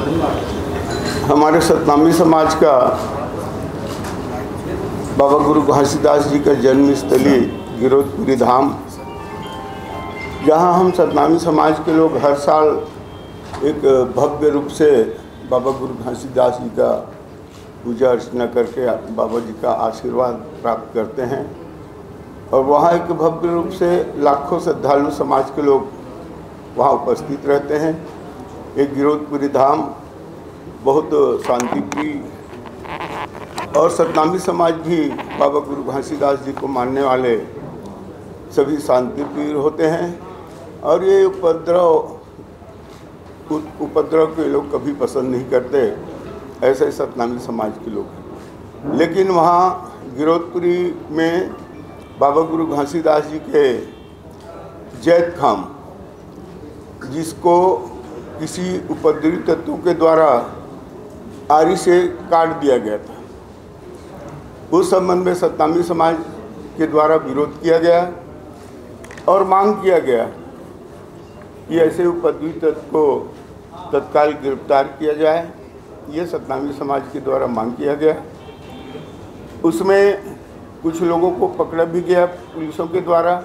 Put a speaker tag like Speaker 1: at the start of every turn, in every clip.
Speaker 1: हमारे सतनामी समाज का बाबा गुरु घासीदास जी का जन्म स्थली गिरोधपुरी धाम, जहाँ हम सतनामी समाज के लोग हर साल एक भव्य रूप से बाबा गुरु घासीदास जी का पूजा अर्चना करके बाबा जी का आशीर्वाद प्राप्त करते हैं। और वहाँ एक भव्य रूप से लाखों श्रद्धालु समाज के लोग वहाँ उपस्थित रहते हैं। एक गिरोधपुरी धाम बहुत शांतिप्रिय और सतनामी समाज भी बाबा गुरु घासीदास जी को मानने वाले सभी शांतिप्रिय होते हैं। और ये उपद्रव के लोग कभी पसंद नहीं करते, ऐसे सतनामी समाज के लोग हैं। लेकिन वहाँ गिरोधपुरी में बाबा गुरु घासीदास जी के जैत खाम, जिसको किसी उपद्रवी तत्वों के द्वारा आरी से काट दिया गया था, उस संबंध में सतनामी समाज के द्वारा विरोध किया गया और मांग किया गया कि ऐसे उपद्रवी तत्व को तत्काल गिरफ्तार किया जाए। ये सतनामी समाज के द्वारा मांग किया गया। उसमें कुछ लोगों को पकड़ा भी गया पुलिसों के द्वारा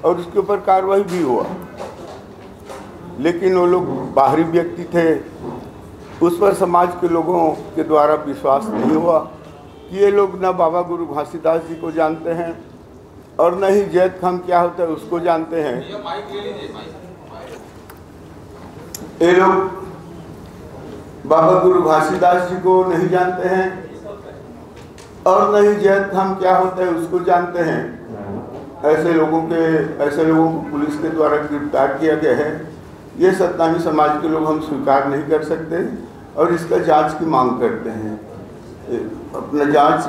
Speaker 1: और उसके ऊपर कार्रवाई भी हुआ। लेकिन वो लोग बाहरी व्यक्ति थे, उस पर समाज के लोगों के द्वारा विश्वास नहीं हुआ कि ये लोग न बाबा गुरु घासीदास जी को जानते हैं और न ही जैत खाम क्या होता है उसको जानते हैं। ये लोग बाबा गुरु घासीदास जी को नहीं जानते हैं और न ही जैत खाम क्या होता है उसको जानते हैं। ऐसे लोगों को पुलिस के द्वारा गिरफ्तार किया गया है। ये सतनामी समाज के लोग हम स्वीकार नहीं कर सकते और इसका जांच की मांग करते हैं। अपना जांच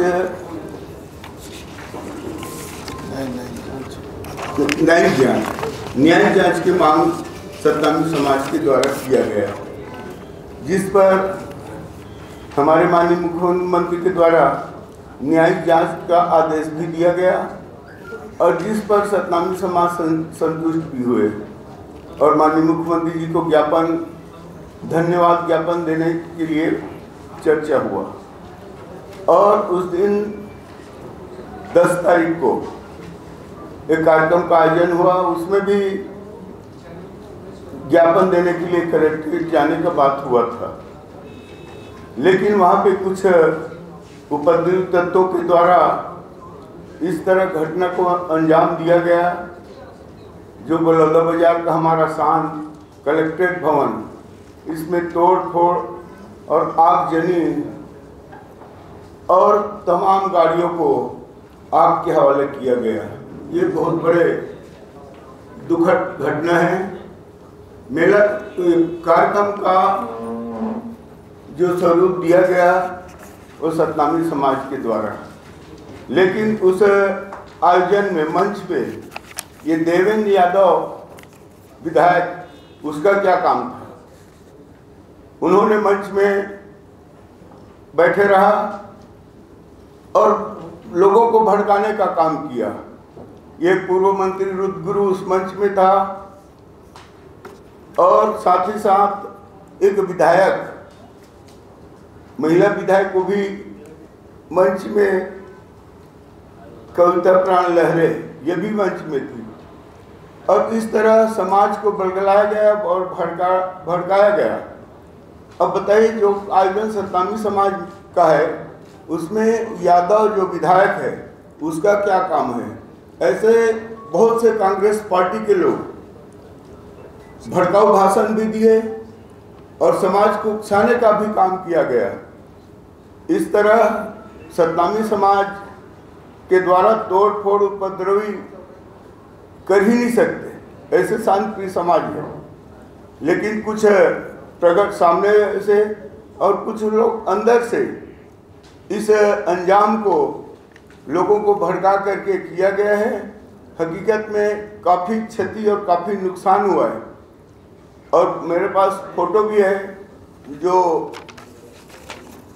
Speaker 1: न्याय जांच की मांग सतनामी समाज के द्वारा किया गया, जिस पर हमारे माननीय मुख्यमंत्री के द्वारा न्यायिक जांच का आदेश भी दिया गया और जिस पर सतनामी समाज संतुष्ट भी हुए और माननीय मुख्यमंत्री जी को धन्यवाद ज्ञापन देने के लिए चर्चा हुआ। और उस दिन 10 तारीख को एक कार्यक्रम का आयोजन हुआ, उसमें भी ज्ञापन देने के लिए कलेक्ट्रेट जाने का बात हुआ था। लेकिन वहाँ पे कुछ उपद्रवी तत्वों के द्वारा इस तरह घटना को अंजाम दिया गया, जो बलौदा बाजार का हमारा शान कलेक्ट्रेट भवन, इसमें तोड़ फोड़ और आगजनी और तमाम गाड़ियों को आग के हवाले किया गया। ये बहुत बड़े दुखद घटना है। मेला कार्यक्रम का जो स्वरूप दिया गया वो सतनामी समाज के द्वारा, लेकिन उस आयोजन में मंच पे ये देवेंद्र यादव विधायक, उसका क्या काम था? उन्होंने मंच में बैठे रहा और लोगों को भड़काने का काम किया। ये पूर्व मंत्री रुद्रगुरु उस मंच में था और साथ ही साथ एक विधायक, महिला विधायक को भी मंच में, कविता प्राण लहरे, ये भी मंच में थी। और इस तरह समाज को बलगलाया गया और भड़काया गया। अब बताइए, जो आयोजन सतनामी समाज का है उसमें यादव जो विधायक है उसका क्या काम है? ऐसे बहुत से कांग्रेस पार्टी के लोग भड़काऊ भाषण भी दिए और समाज को उकसाने का भी काम किया गया। इस तरह सतनामी समाज के द्वारा तोड़ फोड़ उपद्रवी कर ही नहीं सकते, ऐसे शांतिप्रिय समाज है। लेकिन कुछ प्रगट सामने से और कुछ लोग अंदर से इस अंजाम को लोगों को भड़का करके किया गया है। हकीकत में काफ़ी क्षति और काफ़ी नुकसान हुआ है। और मेरे पास फोटो भी है जो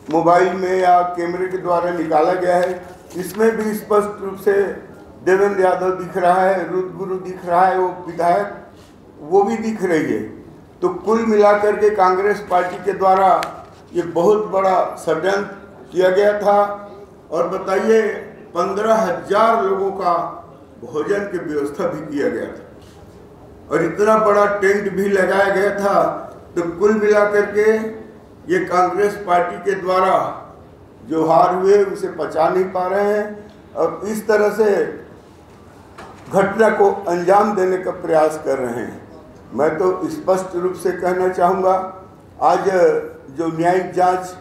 Speaker 1: मोबाइल में या कैमरे के द्वारा निकाला गया है। इसमें भी स्पष्ट रूप से देवेंद्र यादव दिख रहा है, रुद्रगुरु दिख रहा है, वो विधायक वो भी दिख रही है। तो कुल मिलाकर के कांग्रेस पार्टी के द्वारा ये बहुत बड़ा षड्यंत्र किया गया था। और बताइए 15,000 लोगों का भोजन की व्यवस्था भी किया गया था और इतना बड़ा टेंट भी लगाया गया था। तो कुल मिलाकर के ये कांग्रेस पार्टी के द्वारा जो हार हुए उसे पचा नहीं पा रहे हैं और इस तरह से घटना को अंजाम देने का प्रयास कर रहे हैं। मैं तो स्पष्ट रूप से कहना चाहूँगा, आज जो न्यायिक जांच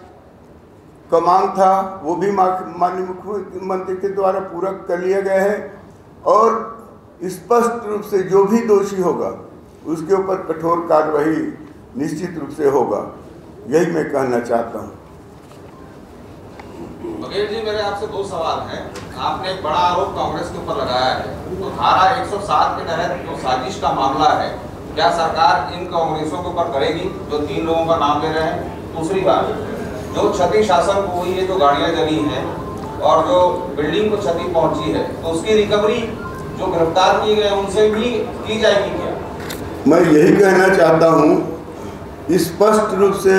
Speaker 1: का मांग था वो भी माननीय मुख्यमंत्री के द्वारा पूरा कर लिया गया है और स्पष्ट रूप से जो भी दोषी होगा उसके ऊपर कठोर कार्रवाई निश्चित रूप से होगा, यही मैं कहना चाहता हूँ।
Speaker 2: बघेल जी, मेरे आपसे 2 सवाल हैं। आपने एक बड़ा आरोप कांग्रेस के ऊपर लगाया है, तो धारा 107 के तहत जो साजिश का मामला है, क्या सरकार इन कांग्रेसों के ऊपर करेगी जो 3 लोगों का नाम ले रहे हैं? दूसरी बात, जो क्षति शासन को हुई है, जो गाड़ियां जली हैं और जो बिल्डिंग को क्षति पहुंची है, तो उसकी रिकवरी जो गिरफ्तार किए गए उनसे भी की जाएगी क्या?
Speaker 1: मैं यही कहना चाहता हूँ, स्पष्ट रूप से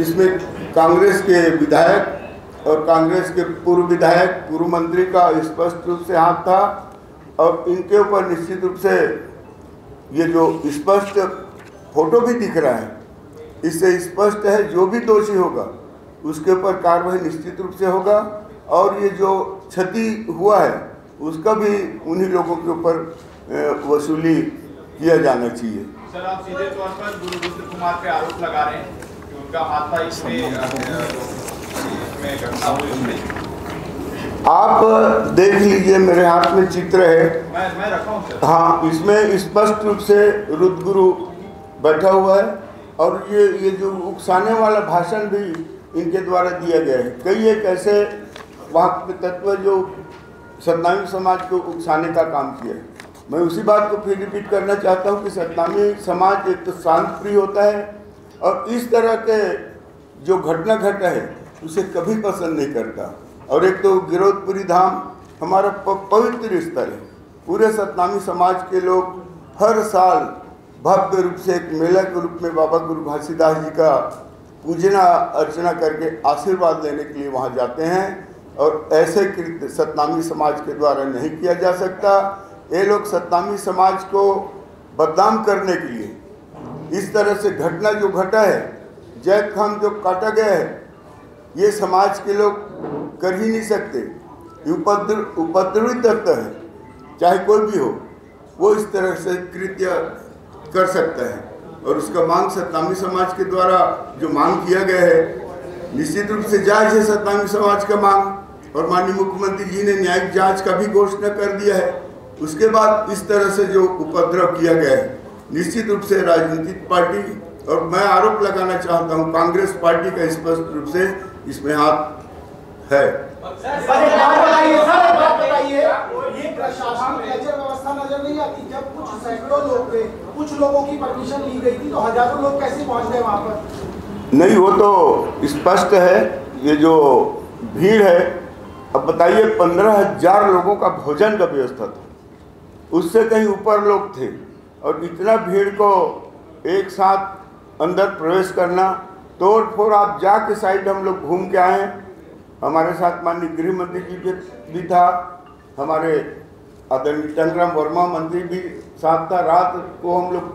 Speaker 1: इसमें कांग्रेस के विधायक और कांग्रेस के पूर्व विधायक, पूर्व मंत्री का स्पष्ट रूप से हाथ था और इनके ऊपर निश्चित रूप से ये जो स्पष्ट फोटो भी दिख रहा है, इससे स्पष्ट है जो भी दोषी होगा उसके ऊपर कार्रवाई निश्चित रूप से होगा और ये जो क्षति हुआ है उसका भी उन्हीं लोगों के ऊपर वसूली किया जाना चाहिए।
Speaker 3: सर, आप सीधे तौर पर गुरु रुद्र कुमार पे आरोप लगा रहे हैं कि उनका हाथ था इसमें घटना हुई उसमें।
Speaker 1: आप देख लीजिए, मेरे हाथ में चित्र है,
Speaker 3: मैं रखा हूं सर।
Speaker 1: हाँ, इसमें स्पष्ट रूप से रुद्र गुरु बैठा हुआ है और ये जो उकसाने वाला भाषण भी इनके द्वारा दिया गया है। कई एक ऐसे वहाँ के तत्व जो सतनामी समाज को उकसाने का काम किया है। मैं उसी बात को फिर रिपीट करना चाहता हूँ कि सतनामी समाज एक तो शांत प्रिय होता है और इस तरह के जो घटना घटा है उसे कभी पसंद नहीं करता। और एक तो गिरौदपुरी धाम हमारा पवित्र स्थल है। पूरे सतनामी समाज के लोग हर साल भव्य रूप से एक मेला के रूप में बाबा गुरु घासीदास जी का पूजना अर्चना करके आशीर्वाद लेने के लिए वहाँ जाते हैं और ऐसे कृत्य सतनामी समाज के द्वारा नहीं किया जा सकता। ये लोग सतनामी समाज को बदनाम करने के लिए इस तरह से घटना जो घटा है, जैद खान जो काटा गया है, ये समाज के लोग कर ही नहीं सकते। उपद्रवी तत्व है, चाहे कोई भी हो, वो इस तरह से कृत्य कर सकता है और उसका मांग सतनामी समाज के द्वारा जो मांग किया गया है निश्चित रूप से जायज है। सतनामी समाज का मांग और माननीय मुख्यमंत्री जी ने न्यायिक जांच का भी घोषणा कर दिया है। उसके बाद इस तरह से जो उपद्रव किया गया है निश्चित रूप से राजनीतिक पार्टी, और मैं आरोप लगाना चाहता हूं कांग्रेस पार्टी का स्पष्ट रूप से इसमें हाथ है।
Speaker 4: ये प्रशासन व्यवस्था नजर नहीं आती? जब कुछ सैकड़ों लोग थे, कुछ लोगों की परमिशन ली गई थी, तो हजारों लोग कैसे पहुंच गए वहां पर?
Speaker 1: नहीं, वो तो स्पष्ट है। ये जो भीड़ है, अब बताइए 15,000 लोगों का भोजन का व्यवस्था था, उससे कहीं ऊपर लोग थे और इतना भीड़ को एक साथ अंदर प्रवेश करना, तोड़ फोड़। आप जाके साइड हम लोग घूम के आए, हमारे साथ माननीय गृह मंत्री जी भी था, हमारे आदरणीय टंगराम वर्मा मंत्री भी साथ था। रात को हम लोग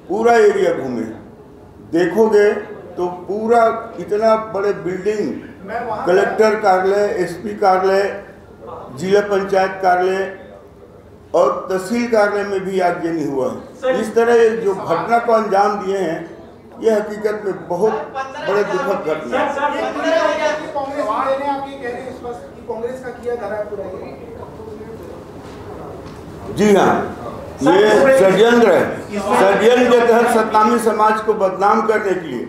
Speaker 1: पूरा एरिया घूमे। देखोगे तो पूरा इतना बड़े बिल्डिंग, कलेक्टर कार्यालय, एसपी कार्यालय, जिला पंचायत कार्यालय और तहसील कार्यालय में भी आगजनी हुआ है। इस तरह जो घटना को अंजाम दिए हैं, ये हकीकत में बहुत बड़े दुखद घटना है।
Speaker 4: कांग्रेस का किया जा रहा है।
Speaker 1: जी हाँ, ये षड्यंत्र है। षड्यंत्र के तहत सतनामी समाज को बदनाम करने के लिए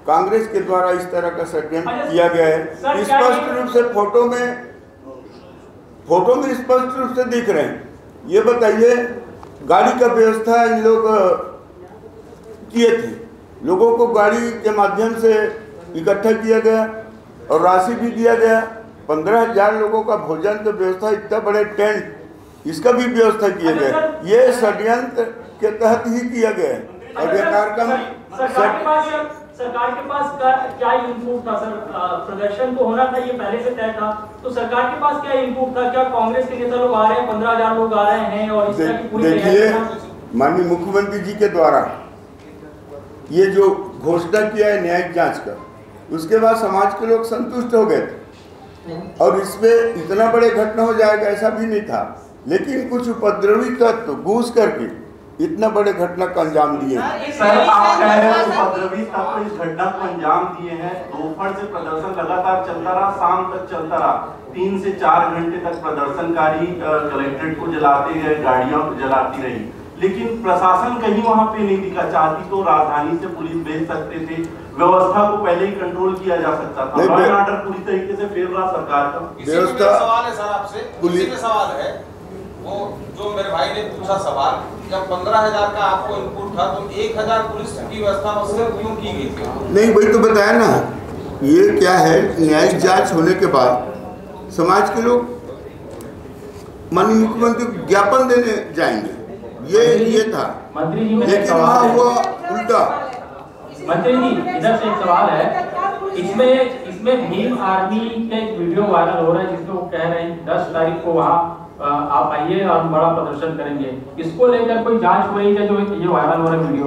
Speaker 1: कांग्रेस के द्वारा इस तरह का षड्यंत्र किया गया है। स्पष्ट रूप से फोटो में स्पष्ट रूप से दिख रहे हैं। ये बताइए, गाड़ी का व्यवस्था इन लोग किए थे, लोगों को गाड़ी के माध्यम से इकट्ठा किया गया और राशि भी दिया गया। 15,000 लोगों का भोजन की व्यवस्था, इतना बड़े टेंट, इसका भी व्यवस्था किया गया। ये षड्यंत्र के तहत ही किया गया है। और ये कार्यक्रम
Speaker 5: सरकार के पास क्या इनपुट था सर? प्रदर्शन तो होना था, ये पहले से तय था, तो सरकार के पास क्या इनपुट था? क्या कांग्रेस के नेता लोग आ रहे हैं, 15,000 लोग आ रहे हैं और इस तरह की पूरी
Speaker 1: देखिए, माननीय मुख्यमंत्री जी के द्वारा ये जो घोषणा किया है न्यायिक जांच का, उसके बाद समाज के लोग संतुष्ट हो गए थे और इसमें इतना बड़े घटना हो जाएगा ऐसा भी नहीं था, लेकिन कुछ उपद्रवी तत्व घूस करके इतना बड़े घटना को अंजाम दिए।
Speaker 6: सर, आप कह रहे हैं उपद्रवी तत्व इस घटना को अंजाम दिए हैं। दोपहर से प्रदर्शन लगातार चलता रहा, शाम तक चलता रहा, 3 से 4 घंटे तक प्रदर्शनकारी कलेक्ट्रेट को जलाते गए, गाड़ियां जलाती रही, लेकिन प्रशासन कहीं वहां पे नहीं दिखा। चाहती तो राजधानी से पुलिस भेज सकते थे, व्यवस्था को पहले ही कंट्रोल किया जा सकता था। लॉ एंड ऑर्डर पूरी तरीके से फेल रहा सरकार का।
Speaker 2: व्यवस्था सवाल है सर आपसे, इसी में सवाल है वो जो मेरे भाई ने पूछा सवाल, जब 15,000 का आपको इनपुट था तो 1,000 पुलिस की व्यवस्था क्यों की गई थी?
Speaker 1: नहीं, वही तो बताया ना, ये क्या है, न्यायिक जांच होने के बाद समाज के लोग माननीय मुख्यमंत्री को ज्ञापन देने जाएंगे, ये था, लेकिन वहाँ हुआ उल्टा।
Speaker 5: मंत्री जी, इधर से एक सवाल है, इसमें भीम आर्मी का एक वीडियो वायरल हो रहा है जिसमें वो कह रहे हैं 10 तारीख को वहाँ आप आइए और बड़ा प्रदर्शन करेंगे। इसको लेकर कोई जांच हुई है जो ये वायरल हो रहा है वीडियो?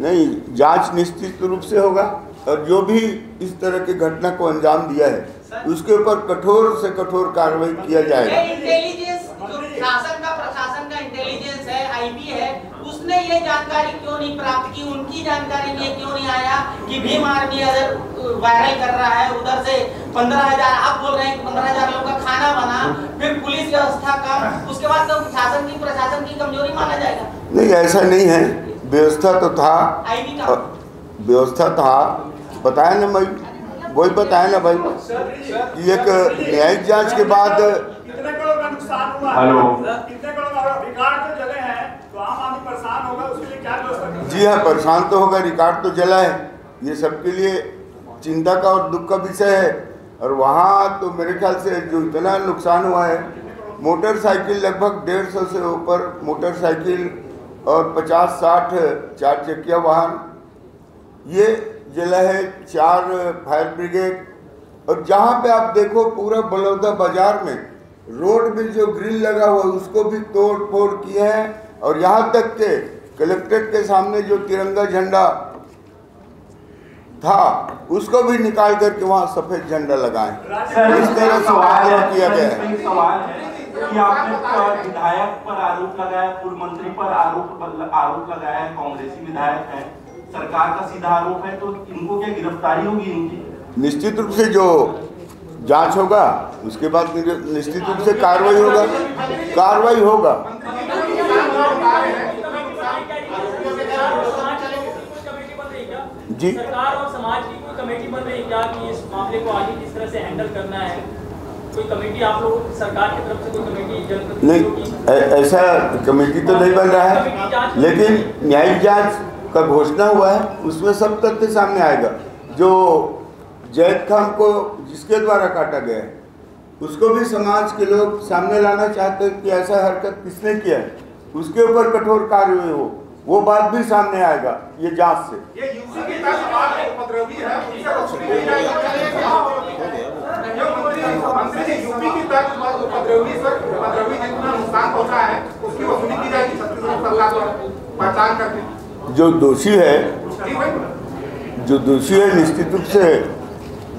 Speaker 1: नहीं, जांच निश्चित रूप से होगा और जो भी इस तरह की घटना को अंजाम दिया है उसके ऊपर कठोर से कठोर कार्रवाई किया जाएगा।
Speaker 7: इंटेलिजेंस जो प्रशासन का इंटेलिजेंस है, आईबी है, उसने ये जानकारी क्यों नहीं प्राप्त की? उनकी जानकारी में क्यों नहीं आया कि भीम आर्मी अगर वायरल कर रहा है, उधर से 15,000 आप बोल रहे हैं कि 15,000 लोगों का खाना बना, फिर पुलिस व्यवस्था का, उसके बाद तो प्रशासन की कमजोरी माना जाएगा? नहीं,
Speaker 1: ऐसा नहीं है, व्यवस्था तो था,
Speaker 7: आईबी का
Speaker 1: व्यवस्था था, बताया ना भाई, वही बताया ना भाई कि एक न्यायिक जांच के बाद
Speaker 3: कितने करोड़ का नुकसान हुआ?
Speaker 6: हेलो,
Speaker 3: कितने करोड़ रिकॉर्ड तो जले हैं, तो आम आदमी परेशान होगा, उसके लिए क्या व्यवस्था करें?
Speaker 1: जी हाँ, परेशान तो होगा, रिकॉर्ड तो जला है, ये सबके लिए चिंता का और दुख का विषय है। और वहाँ तो मेरे ख्याल से जो इतना नुकसान हुआ है, मोटरसाइकिल लगभग 150 से ऊपर मोटरसाइकिल और 50-60 4 चक्किया वाहन ये जला है, 4 फायर ब्रिगेड। और जहाँ पे आप देखो पूरा बलौदा बाजार में रोड में जो ग्रिल लगा हुआ उसको भी तोड़ फोड़ किए हैं, और यहाँ तक के कलेक्ट्रेट के सामने जो तिरंगा झंडा था उसको भी निकाल करके वहाँ सफेद झंडा लगाए। इस तरह से किया गया है।
Speaker 6: सवाल है कि आपने विधायक पर आरोप लगाया, पूर्व मंत्री पर आरोप लगाया है, कांग्रेसी विधायक है, सरकार का सीधा आरोप है, तो इनको क्या गिरफ्तारी होगी इनकी?
Speaker 1: निश्चित रूप से जो जांच होगा उसके बाद निश्चित रूप से कार्रवाई होगा। जी,
Speaker 5: सरकार और समाज की कोई कमेटी बन रही है क्या कि इस मामले को आगे किस तरह से हैंडल करना है? कोई कमेटी आप लोग सरकार की तरफ से कोई कमेटी
Speaker 1: नहीं, ऐसा कमेटी तो नहीं बन रहा है, लेकिन न्यायिक जांच का घोषणा हुआ है, उसमें सब तथ्य सामने आएगा। जो जैद खान को जिसके द्वारा काटा गया है उसको भी समाज के लोग सामने लाना चाहते हैं कि ऐसा हरकत किसने किया है, उसके ऊपर कठोर कार्रवाई हो, वो बात भी सामने आएगा ये जांच से।
Speaker 3: ये यूपी की उपद्रवी है, मंत्री जी यूपी की उपद्रवी जितना नुकसान पहुंचा है उसकी वसूली की जाएगी छत्तीसगढ़ सरकार द्वारा पहचान करके।
Speaker 1: जो दोषी है निश्चित रूप से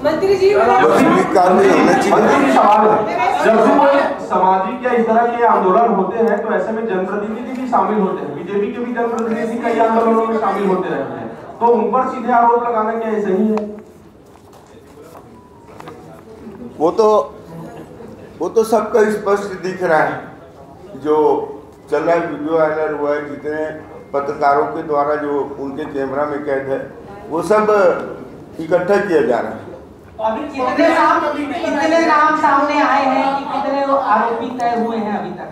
Speaker 8: मंत्री जी
Speaker 1: वसूली कार्रवाई होना चाहिए।
Speaker 6: सवाल है, जब भी कोई सामाजिक या इस तरह के आंदोलन होते हैं तो ऐसे में जनप्रतिनिधि भी शामिल होते हैं, बीजेपी के भी जनप्रतिनिधि कई आंदोलनों में शामिल होते रहते हैं, तो उन पर सीधे आरोप लगाना क्या सही है?
Speaker 1: वो तो सबका स्पष्ट दिख रहा है, जो चल रहा है, वीडियो वायरल हुआ है, जितने पत्रकारों के द्वारा जो उनके कैमरा में कैद है वो सब इकट्ठा किया जा रहा है।
Speaker 7: अभी कितने नाम सामने आए हैं कि कितने आरोपी तय हुए हैं अभी तक?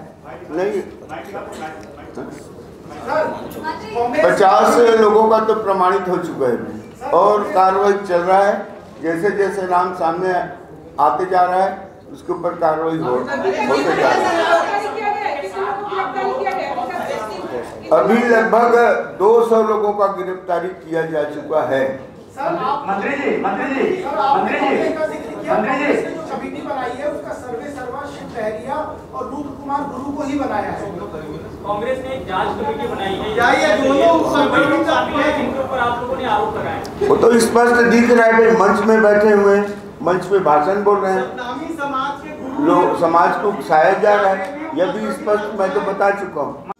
Speaker 1: नहीं, 50 लोगों का तो प्रमाणित हो चुका है और कार्रवाई चल रहा है। जैसे जैसे नाम सामने आते जा रहा है उसके ऊपर कार्रवाई होते जा रही है। अभी लगभग 200 लोगों का गिरफ्तारी किया जा चुका है।
Speaker 6: मंत्री जी
Speaker 4: जो कमेटी बनाई है उसका सर्वे सर्वा शिव लहरिया और रुद्र कुमार गुरु को ही बनाया है।
Speaker 5: कांग्रेस ने एक जांच कमेटी बनाई है, जिनके ऊपर आप लोगों ने आरोप लगाए।
Speaker 1: वो तो स्पष्ट दिख रहा है, भाई मंच में बैठे हुए हैं, मंच पे भाषण बोल रहे हैं,
Speaker 4: नामी समाज के गुरु
Speaker 1: लोग समाज को उकसाया जा रहा है, यह भी स्पष्ट मैं तो बता चुका हूँ।